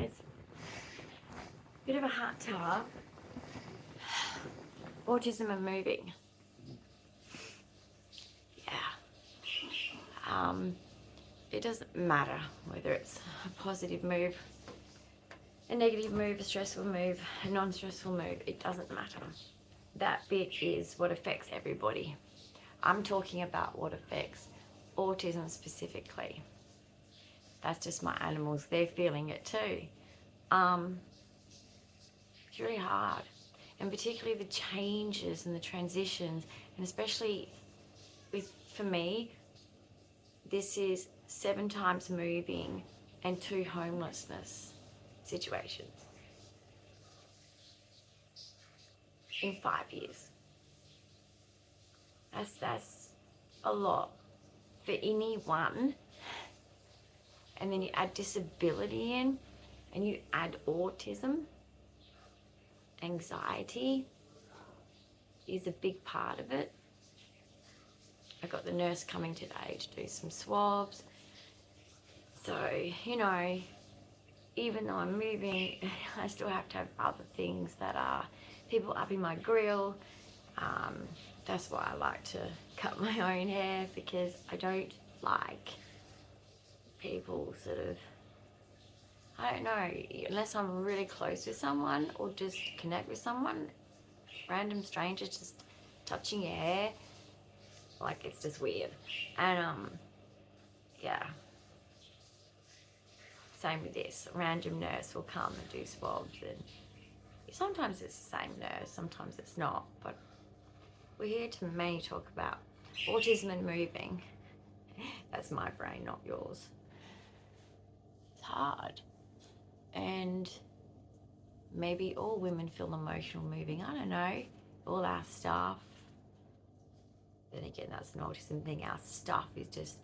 guys. Bit of a heart tower. Autism and moving. Yeah. It doesn't matter whether it's a positive move, a negative move, a stressful move, a non-stressful move. It doesn't matter. That bit is what affects everybody. I'm talking about what affects autism specifically. That's just my animals. They're feeling it too. It's really hard. And particularly the changes and the transitions, and especially for me, this is 7 times moving and 2 homelessness situations in 5 years. That's a lot for anyone. And then you add disability in, and you add autism. Anxiety is a big part of it. I got the nurse coming today to do some swabs. So, you know, even though I'm moving, I still have to have other things that are people up in my grill. That's why I like to cut my own hair, because I don't like people sort of, I don't know, unless I'm really close with someone or just connect with someone, random strangers just touching your hair, like it's just weird. And yeah, same with this. A random nurse will come and do swabs, and sometimes it's the same nurse, sometimes it's not, but we're here to mainly talk about autism and moving. That's my brain, not yours. It's hard. And maybe all women feel emotional moving. I don't know. All our stuff. Then again, that's an autism thing. Our stuff is just,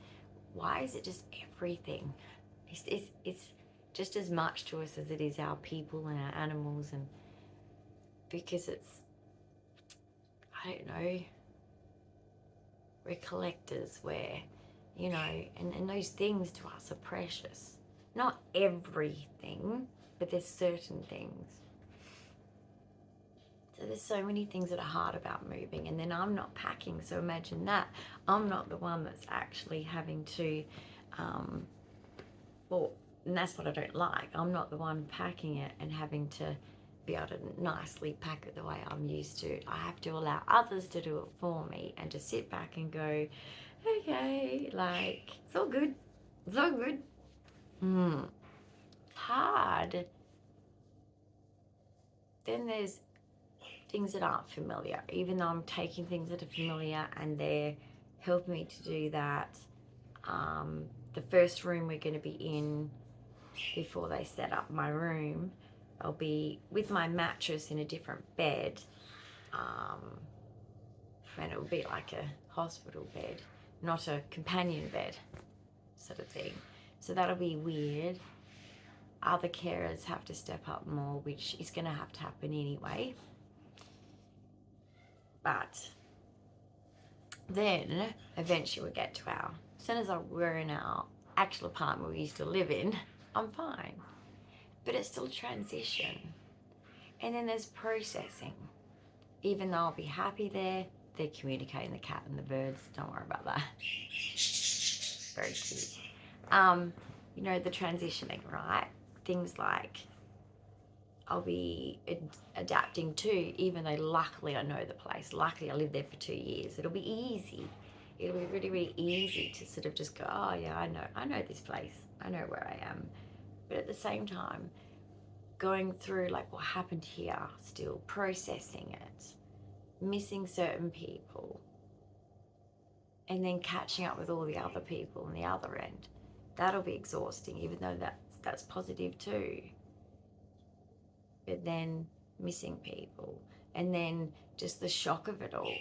why is it just everything? It's just as much to us as it is our people and our animals, and because it's, I don't know, we're collectors, we're, you know, and those things to us are precious. Not everything, but there's certain things. So there's so many things that are hard about moving, and then I'm not packing, so imagine that. I'm not the one that's actually having to, well, and that's what I don't like. I'm not the one packing it and having to be able to nicely pack it the way I'm used to. I have to allow others to do it for me and to sit back and go, okay, like, it's all good. It's all good. It's hard. Then there's things that aren't familiar, even though I'm taking things that are familiar and they're helping me to do that. The first room we're going to be in before they set up my room, I'll be with my mattress in a different bed, and it'll be like a hospital bed, not a companion bed sort of thing. So that'll be weird. Other carers have to step up more, which is going to have to happen anyway. But then eventually we'll get to our, as soon as we're in our actual apartment we used to live in, I'm fine. But it's still transition. And then there's processing. Even though I'll be happy there, they're communicating, the cat and the birds. Don't worry about that. Very cute. You know, the transitioning, right? Things like I'll be adapting to, even though luckily I know the place. Luckily I lived there for 2 years. It'll be easy. It'll be really, really easy to sort of just go, oh yeah, I know this place. I know where I am. But at the same time, going through like what happened here, still processing it, missing certain people, and then catching up with all the other people on the other end. That'll be exhausting, even though that's positive too. But then missing people, and then just the shock of it all.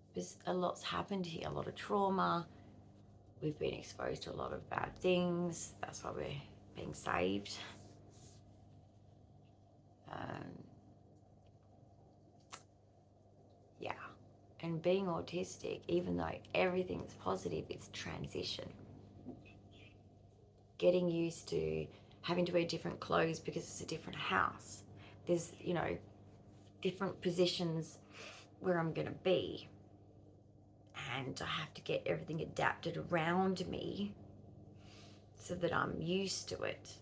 Because a lot's happened here, a lot of trauma. We've been exposed to a lot of bad things. That's why we're being saved. Yeah. And being autistic, even though everything's positive, it's transition. getting used to having to wear different clothes because it's a different house. There's, you know, different positions where I'm going to be. And I have to get everything adapted around me so that I'm used to it.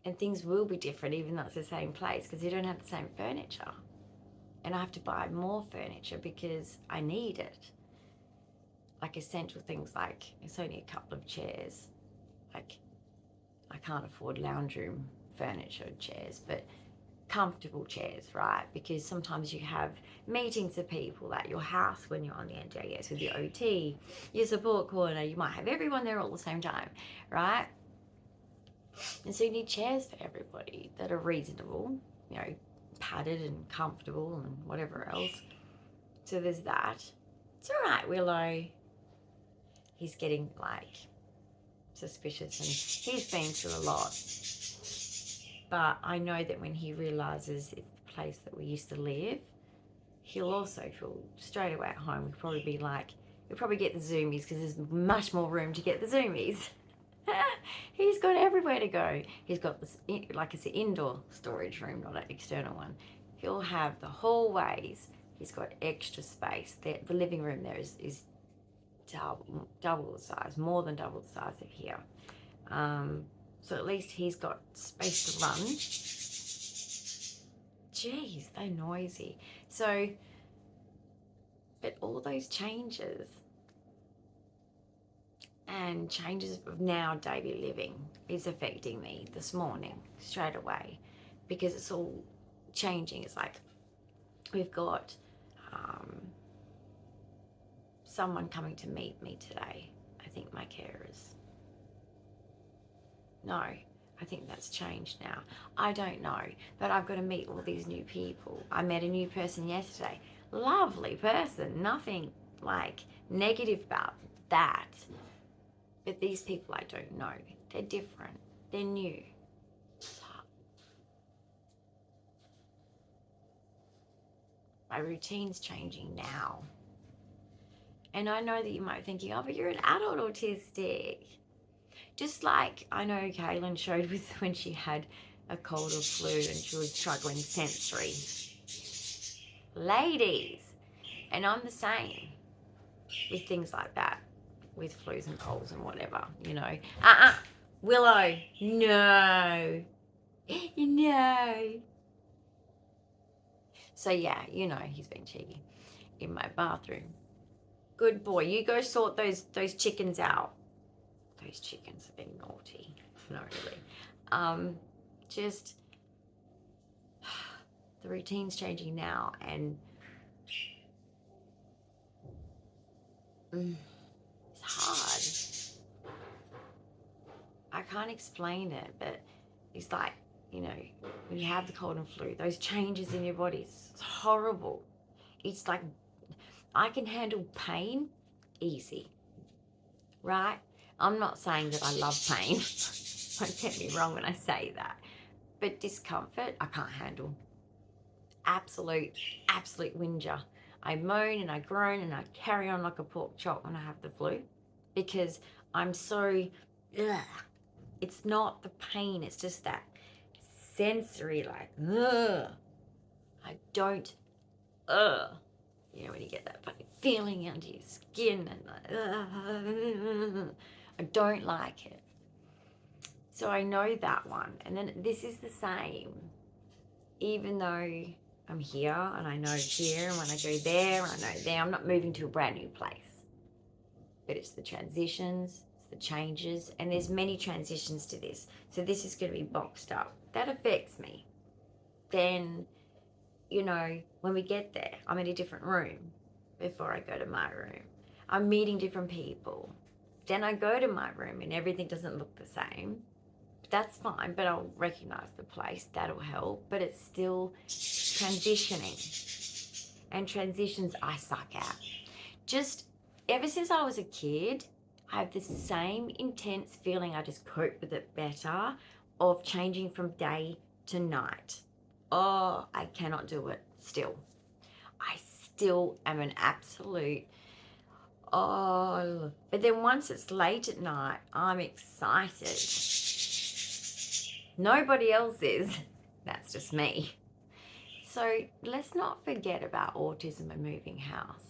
And things will be different even though it's the same place because you don't have the same furniture. And I have to buy more furniture because I need it. Like essential things like, it's only a couple of chairs. Like, I can't afford lounge room furniture chairs, but comfortable chairs, right? Because sometimes you have meetings of people at your house when you're on the NJS with your OT, your support corner, you might have everyone there all at the same time, right? And so you need chairs for everybody that are reasonable, you know, padded and comfortable and whatever else. So there's that. It's all right, Willow. He's getting like suspicious and he's been through a lot. But I know that when he realises it's the place that we used to live, he'll also feel straight away at home. We'll probably be like, we'll probably get the zoomies because there's much more room to get the zoomies. He's got everywhere to go. He's got this, like it's an indoor storage room, not an external one. He'll have the hallways. He's got extra space. The living room there is double the size, more than double the size of here. So at least he's got space to run. Jeez, they're noisy. So, but all those changes and changes of now daily living is affecting me this morning straight away because it's all changing. It's like we've got someone coming to meet me today. I think my carers. No, I think that's changed now. I don't know, but I've got to meet all these new people. I met a new person yesterday. Lovely person, nothing like negative about that. But these people I don't know. They're different. They're new. My routine's changing now. And I know that you might be thinking, oh, but you're an adult autistic. Just like I know Kaylin showed with when she had a cold or flu and she was struggling sensory. Ladies. And I'm the same with things like that, with flus and colds and whatever, you know. Willow, no. No. So yeah, you know, he's been cheeky in my bathroom. Good boy. You go sort those chickens out. Those chickens have been naughty. Not really. Just the routine's changing now, and it's hard. I can't explain it, but it's like, you know, when you have the cold and flu, those changes in your body, it's horrible. It's like I can handle pain easy, right? I'm not saying that I love pain. Don't get me wrong when I say that. But discomfort, I can't handle. Absolute whinger. I moan and I groan and I carry on like a pork chop when I have the flu because I'm so, ugh. It's not the pain, it's just that sensory, like, ugh. I don't, ugh. You know, when you get that funny feeling under your skin and like, I don't like it. So I know that one. And then this is the same. Even though I'm here and I know here, and when I go there, I know there, I'm not moving to a brand new place. But it's the transitions, it's the changes, and there's many transitions to this. So this is going to be boxed up. That affects me. Then, you know, when we get there, I'm in a different room before I go to my room. I'm meeting different people. Then I go to my room and everything doesn't look the same. That's fine, but I'll recognize the place. That'll help. But it's still transitioning. And transitions I suck at. Just ever since I was a kid, I have the same intense feeling, I just cope with it better, of changing from day to night. Oh, I cannot do it still. I still am an absolute, Oh, but then once it's late at night, I'm excited. Nobody else is. That's just me. So let's not forget about autism and moving house.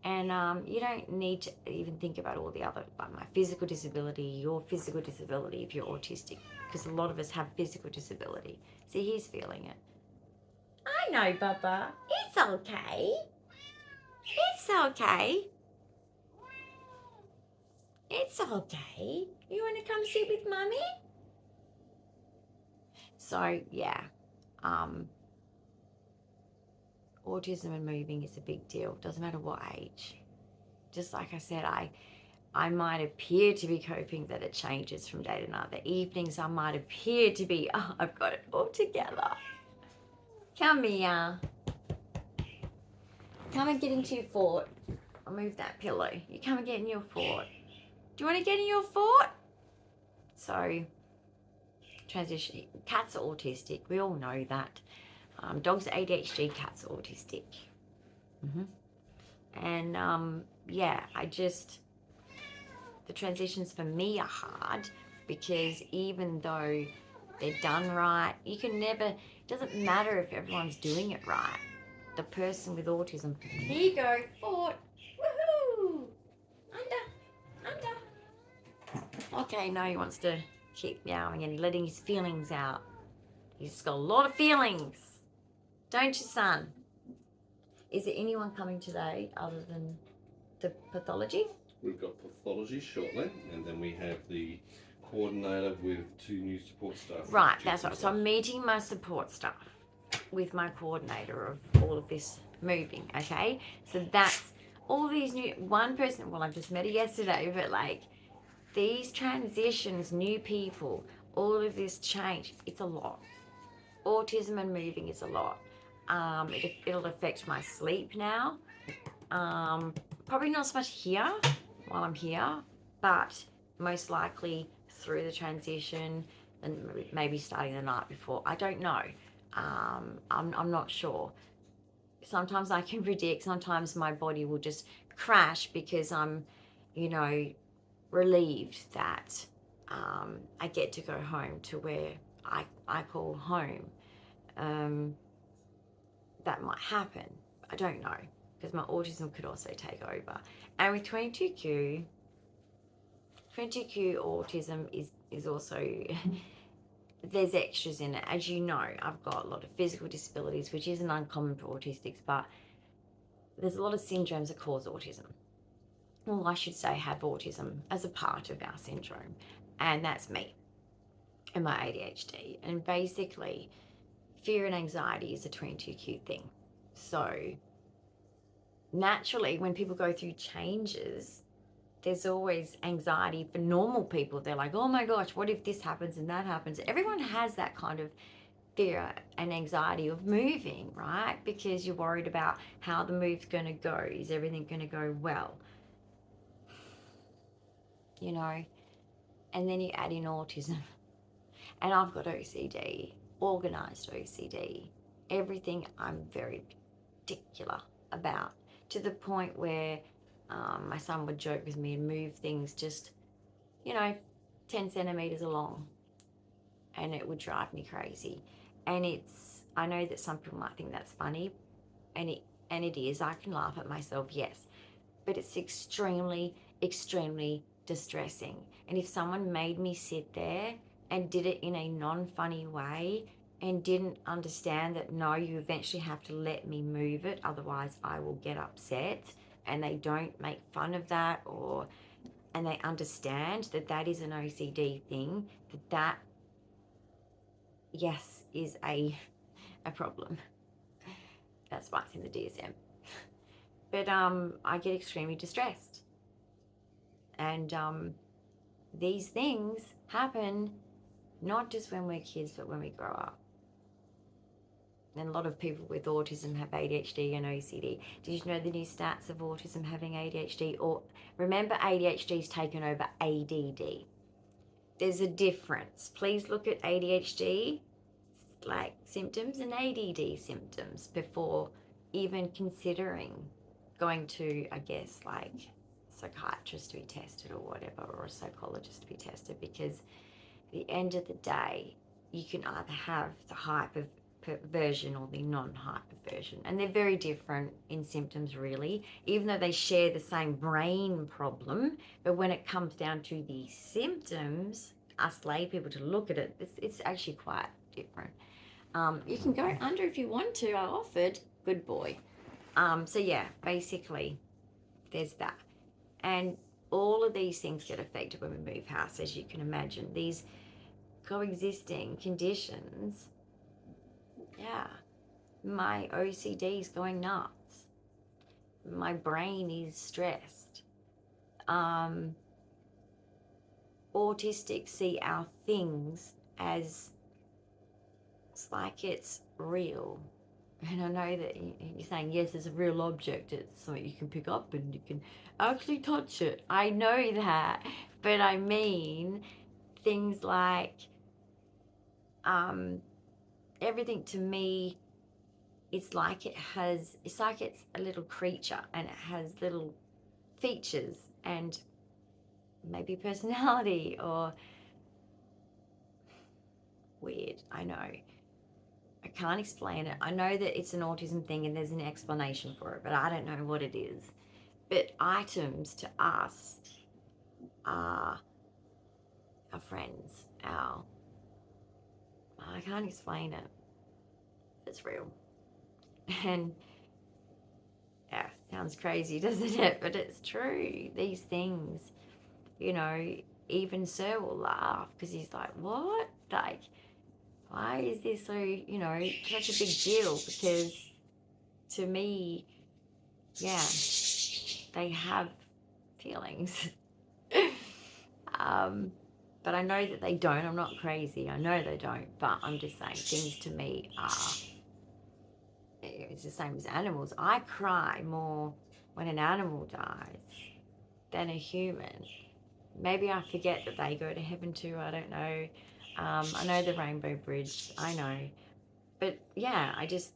And you don't need to even think about all the other, like my physical disability, your physical disability if you're autistic, because a lot of us have physical disability. See, he's feeling it. I know, Bubba. It's okay. It's okay. It's okay. You want to come sit with Mummy? So, yeah. Autism and moving is a big deal. Doesn't matter what age. Just like I said, I might appear to be coping that it changes from day to night. The evenings I might appear to be, oh, I've got it all together. Come here. Come and get into your fort. I'll move that pillow. You come and get in your fort. Do you want to get in your fort? So, transition. Cats are autistic. We all know that. Dogs are ADHD. Cats are autistic. And yeah, the transitions for me are hard because even though they're done right, you can never, it doesn't matter if everyone's doing it right. The person with autism, here you go, fort, woohoo, under. Okay, now he wants to keep meowing and letting his feelings out. He's got a lot of feelings, don't you, son? Is there anyone coming today other than the pathology? We've got pathology shortly, and then we have the coordinator with 2 new support staff. Right, that's right. So I'm meeting my support staff with my coordinator of all of this moving, okay? So that's all these new, one person, well, I've just met her yesterday, but like these transitions, new people, all of this change, it's a lot. Autism and moving is a lot. It'll affect my sleep now. Probably not so much here while I'm here, but most likely through the transition and maybe starting the night before. I don't know. I'm not sure. Sometimes I can predict, sometimes my body will just crash because I'm, relieved that I get to go home to where I call home. That might happen. I don't know, because my autism could also take over. And with 22q autism is also there's extras in it. As you know, I've got a lot of physical disabilities, which isn't uncommon for autistics, but there's a lot of syndromes that cause autism. Well, I should say have autism as a part of our syndrome, and that's me and my ADHD. And basically, fear and anxiety is a 22q thing. So naturally, when people go through changes, there's always anxiety for normal people. They're like, oh my gosh, what if this happens and that happens? Everyone has that kind of fear and anxiety of moving, right? Because you're worried about how the move's going to go. Is everything going to go well? And then you add in autism. And I've got OCD, organized OCD. Everything I'm very particular about, to the point where my son would joke with me and move things just, 10 centimeters along, and it would drive me crazy. And I know that some people might think that's funny, and it is. I can laugh at myself, yes, but it's extremely, extremely distressing. And if someone made me sit there and did it in a non-funny way and didn't understand that, no, you eventually have to let me move it, otherwise I will get upset, and they don't make fun of that, and they understand that that is an OCD thing, that yes, is a problem. That's why it's in the DSM. But I get extremely distressed. And these things happen not just when we're kids, but when we grow up. And a lot of people with autism have ADHD and OCD. Did you know the new stats of autism having ADHD? Or remember, ADHD's taken over ADD. There's a difference. Please look at ADHD like symptoms and ADD symptoms before even considering going to, I guess, like psychiatrist to be tested or whatever, or a psychologist to be tested, because at the end of the day, you can either have the hyper version or the non-hyper version, and they're very different in symptoms, really, even though they share the same brain problem. But when it comes down to the symptoms, us lay people to look at it, it's actually quite different. You can go under if you want to. I offered. Good boy. So yeah, basically, there's that. And all of these things get affected when we move house, as you can imagine. These coexisting conditions, yeah. My OCD is going nuts. My brain is stressed. Autistics see our things as, it's like it's real. And I know that you're saying, yes, it's a real object. It's something you can pick up and you can actually touch it. I know that. But I mean, things like everything to me, it's like it's like it's a little creature and it has little features and maybe personality, or weird. I know. I can't explain it. I know that it's an autism thing and there's an explanation for it, but I don't know what it is. But items to us are our friends, I can't explain it. It's real. And yeah, sounds crazy, doesn't it? But it's true. These things, even Sir will laugh because he's like, what? Like, why is this so, such a big deal? Because to me, yeah, they have feelings. But I know that they don't. I'm not crazy. I know they don't. But I'm just saying, things to me are, it's the same as animals. I cry more when an animal dies than a human. Maybe I forget that they go to heaven too. I don't know. I know the Rainbow Bridge. I know. But yeah, I just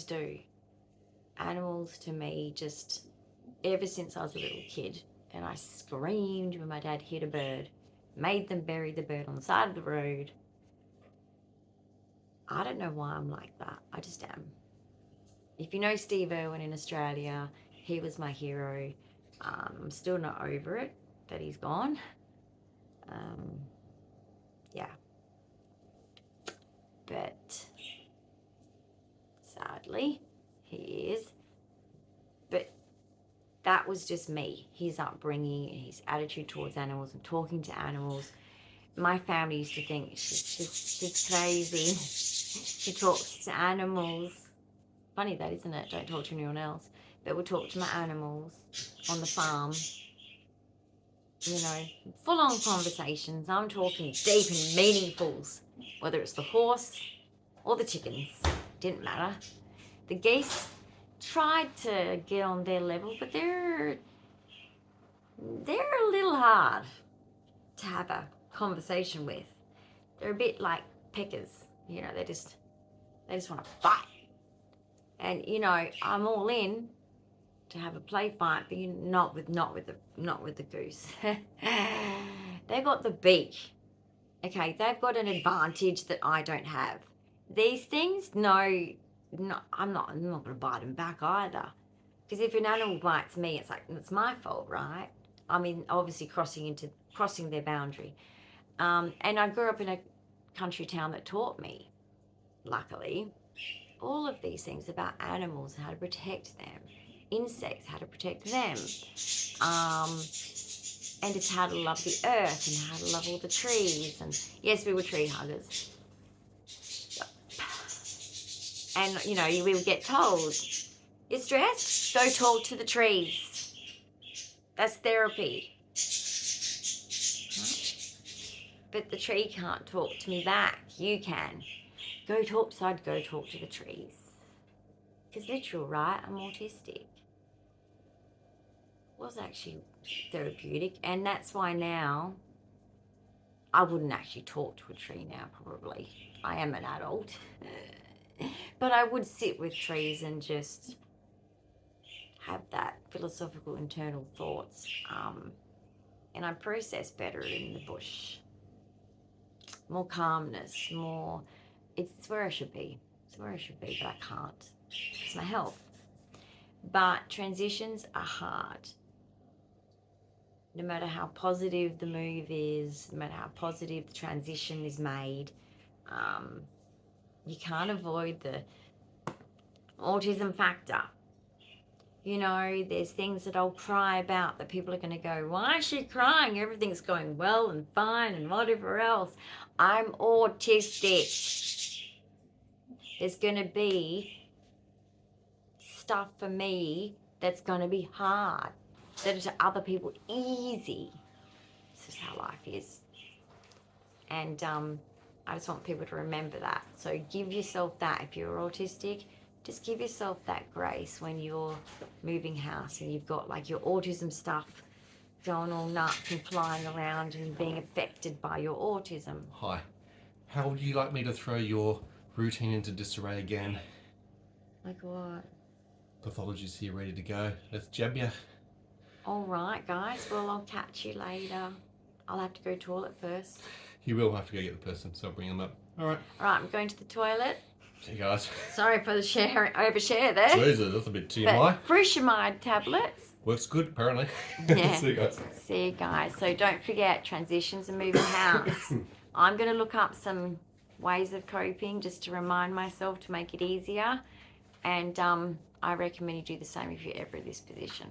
do. Animals to me, just ever since I was a little kid, and I screamed when my dad hit a bird, made them bury the bird on the side of the road. I don't know why I'm like that. I just am. If you know Steve Irwin in Australia, he was my hero. I'm still not over it that he's gone. Yeah. But sadly, he is. But that was just me, his upbringing, his attitude towards animals and talking to animals. My family used to think she's crazy. She talks to animals. Funny that, isn't it? Don't talk to anyone else. But we'll talk to my animals on the farm. Full-on conversations. I'm talking deep and meaningfuls. Whether it's the horse or the chickens, didn't matter. The geese tried to get on their level, but they're a little hard to have a conversation with. They're a bit like peckers, they just want to fight. And I'm all in to have a play fight, but not with the goose. They've got the beak. Okay, they've got an advantage that I don't have. These things, no, I'm not going to bite them back either. Because if an animal bites me, it's my fault, right? I mean, obviously crossing their boundary. And I grew up in a country town that taught me, luckily, all of these things about animals, how to protect them, insects, how to protect them, and it's how to love the earth and how to love all the trees. And yes, we were tree huggers. And, we would get told, you're stressed? Go talk to the trees. That's therapy. But the tree can't talk to me back. You can. So I'd go talk to the trees. Because literal, right? I'm autistic. It was actually therapeutic. And that's why now I wouldn't actually talk to a tree now, probably. I am an adult. But I would sit with trees and just have that philosophical internal thoughts. And I process better in the bush. More calmness, more, it's where I should be. It's where I should be, but I can't. It's my health. But transitions are hard. No matter how positive the move is, no matter how positive the transition is made, you can't avoid the autism factor. You know, there's things that I'll cry about that people are going to go, why is she crying? Everything's going well and fine and whatever else. I'm autistic. There's going to be stuff for me that's going to be hard, that to other people easy. This is how life is. And I just want people to remember that. So give yourself that. If you're autistic, just give yourself that grace when you're moving house and you've got like your autism stuff going all nuts and flying around and being affected by your autism. Hi. How would you like me to throw your routine into disarray again? Like what? Pathology's here ready to go. Let's jab ya. All right, guys. Well, I'll catch you later. I'll have to go toilet first. You will have to go get the person, so I'll bring them up. All right. All right, I'm going to the toilet. See you guys. Sorry for the overshare there. Jesus, that's a bit TMI. Frutamide tablets. Works good, apparently. Yeah. See you guys. See you guys. So don't forget, transitions and moving house. I'm going to look up some ways of coping just to remind myself to make it easier. And I recommend you do the same if you're ever in this position.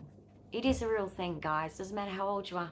It is a real thing, guys. Doesn't matter how old you are.